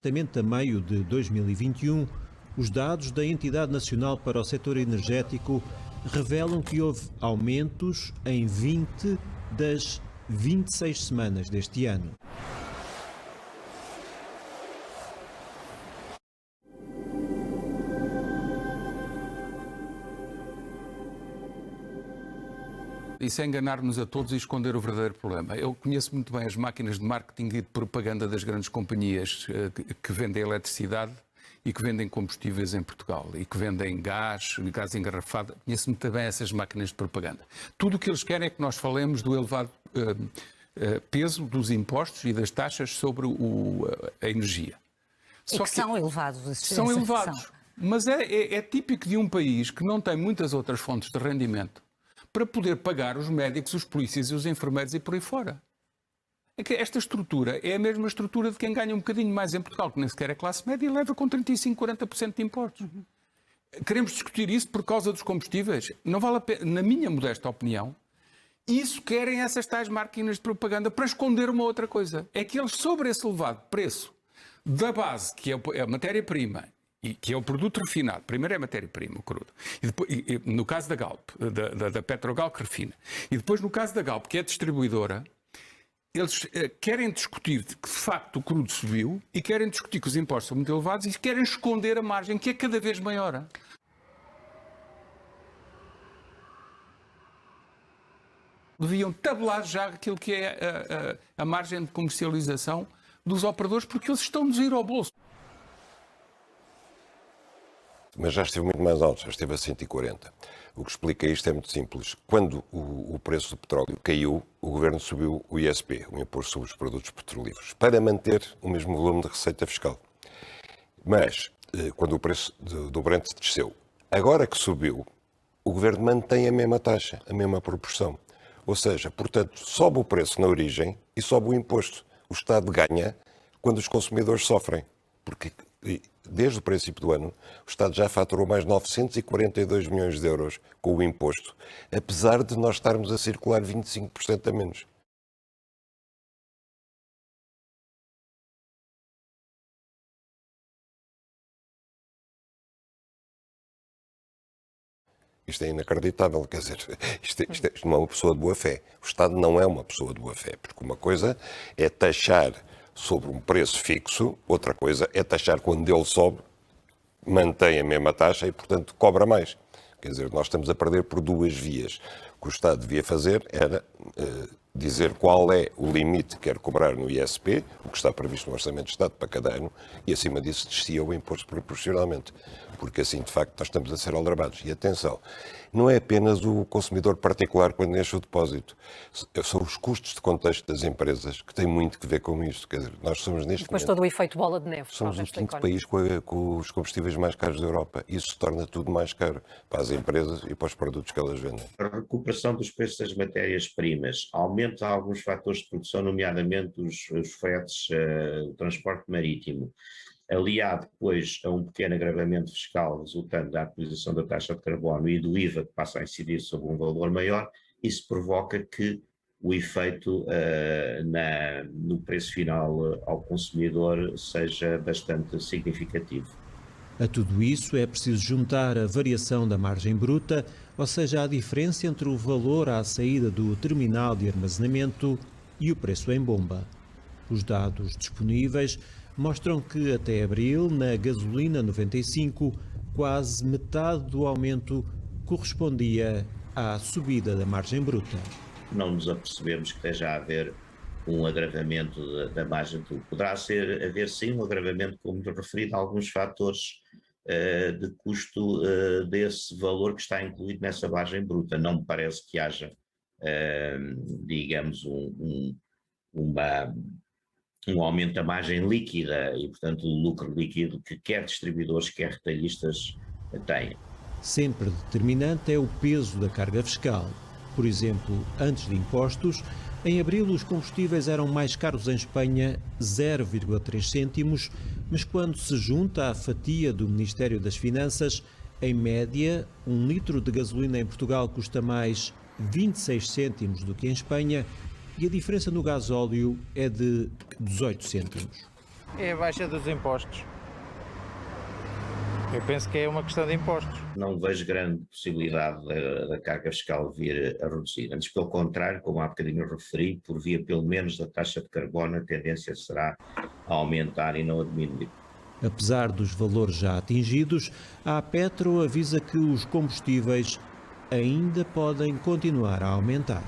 Exatamente a meio de 2021, os dados da Entidade Nacional para o Setor Energético revelam que houve aumentos em 20 das 26 semanas deste ano. Isso é enganar-nos a todos e esconder o verdadeiro problema. Eu conheço muito bem as máquinas de marketing e de propaganda das grandes companhias que vendem eletricidade e que vendem combustíveis em Portugal e que vendem gás engarrafado. Conheço muito bem essas máquinas de propaganda. Tudo o que eles querem é que nós falemos do elevado peso dos impostos e das taxas sobre a energia. Só que são elevados. São elevados. Mas é típico de um país que não tem muitas outras fontes de rendimento para poder pagar os médicos, os polícias e os enfermeiros e por aí fora. É que esta estrutura é a mesma estrutura de quem ganha um bocadinho mais em Portugal, que nem sequer é classe média e leva com 35, 40% de impostos. Queremos discutir isso por causa dos combustíveis? Não vale a pena, na minha modesta opinião, isso querem essas tais máquinas de propaganda para esconder uma outra coisa. É que eles, sobre esse elevado preço da base, que é a matéria-prima, e que é o produto refinado. Primeiro é a matéria-prima, o crudo. E depois, no caso da Galp, da Petrogal que refina. E depois no caso da Galp, que é distribuidora, eles querem discutir que de facto o crudo subiu e querem discutir que os impostos são muito elevados e querem esconder a margem, que é cada vez maior. Deviam tabelar já aquilo que é a margem de comercialização dos operadores, porque eles estão-nos a ir ao bolso. Mas já esteve muito mais alto, já esteve a 140. O que explica isto é muito simples. Quando o preço do petróleo caiu, o Governo subiu o ISP, o Imposto sobre os Produtos Petrolíferos, para manter o mesmo volume de receita fiscal. Mas, quando o preço do Brent desceu, agora que subiu, o Governo mantém a mesma taxa, a mesma proporção. Ou seja, portanto, sobe o preço na origem e sobe o imposto. O Estado ganha quando os consumidores sofrem, porque desde o princípio do ano, o Estado já faturou mais 942 milhões de euros com o imposto, apesar de nós estarmos a circular 25% a menos. Isto é inacreditável, quer dizer, isto não é uma pessoa de boa fé. O Estado não é uma pessoa de boa fé, porque uma coisa é taxar sobre um preço fixo, outra coisa é taxar quando ele sobe, mantém a mesma taxa e, portanto, cobra mais. Quer dizer, nós estamos a perder por duas vias. O que o Estado devia fazer era dizer qual é o limite que quer cobrar no ISP, o que está previsto no Orçamento de Estado para cada ano, e acima disso descia o imposto proporcionalmente. Porque assim, de facto, nós estamos a ser aldrabados. E atenção, não é apenas o consumidor particular quando enche o depósito. São os custos de contexto das empresas que têm muito que ver com isto. Quer dizer, nós somos neste Depois momento... todo o efeito bola de neve. Somos o quinto país com os combustíveis mais caros da Europa. Isso torna tudo mais caro para as empresas e para os produtos que elas vendem. A recuperação dos preços das matérias-primas aumenta alguns fatores de produção, nomeadamente os fretes, o transporte marítimo, aliado depois a um pequeno agravamento fiscal resultante da atualização da taxa de carbono e do IVA que passa a incidir sobre um valor maior, isso provoca que o efeito no preço final ao consumidor seja bastante significativo. A tudo isso é preciso juntar a variação da margem bruta, ou seja, a diferença entre o valor à saída do terminal de armazenamento e o preço em bomba. Os dados disponíveis mostram que até abril, na gasolina 95, quase metade do aumento correspondia à subida da margem bruta. Não nos apercebemos que esteja a haver um agravamento da margem. Poderá haver sim um agravamento, como referido, a alguns fatores de custo desse valor que está incluído nessa margem bruta. Não me parece que haja, digamos, um aumento da margem líquida e, portanto, o lucro líquido que quer distribuidores, quer retalhistas têm. Sempre determinante é o peso da carga fiscal. Por exemplo, antes de impostos, em abril os combustíveis eram mais caros em Espanha 0,3 cêntimos, mas quando se junta à fatia do Ministério das Finanças, em média, 1 litro de gasolina em Portugal custa mais 26 cêntimos do que em Espanha e a diferença no gasóleo é de 18 cêntimos. É a baixa dos impostos. Eu penso que é uma questão de impostos. Não vejo grande possibilidade da carga fiscal vir a reduzir. Antes, pelo contrário, como há bocadinho referi, por via pelo menos da taxa de carbono, a tendência será a aumentar e não a diminuir. Apesar dos valores já atingidos, a Petro avisa que os combustíveis ainda podem continuar a aumentar.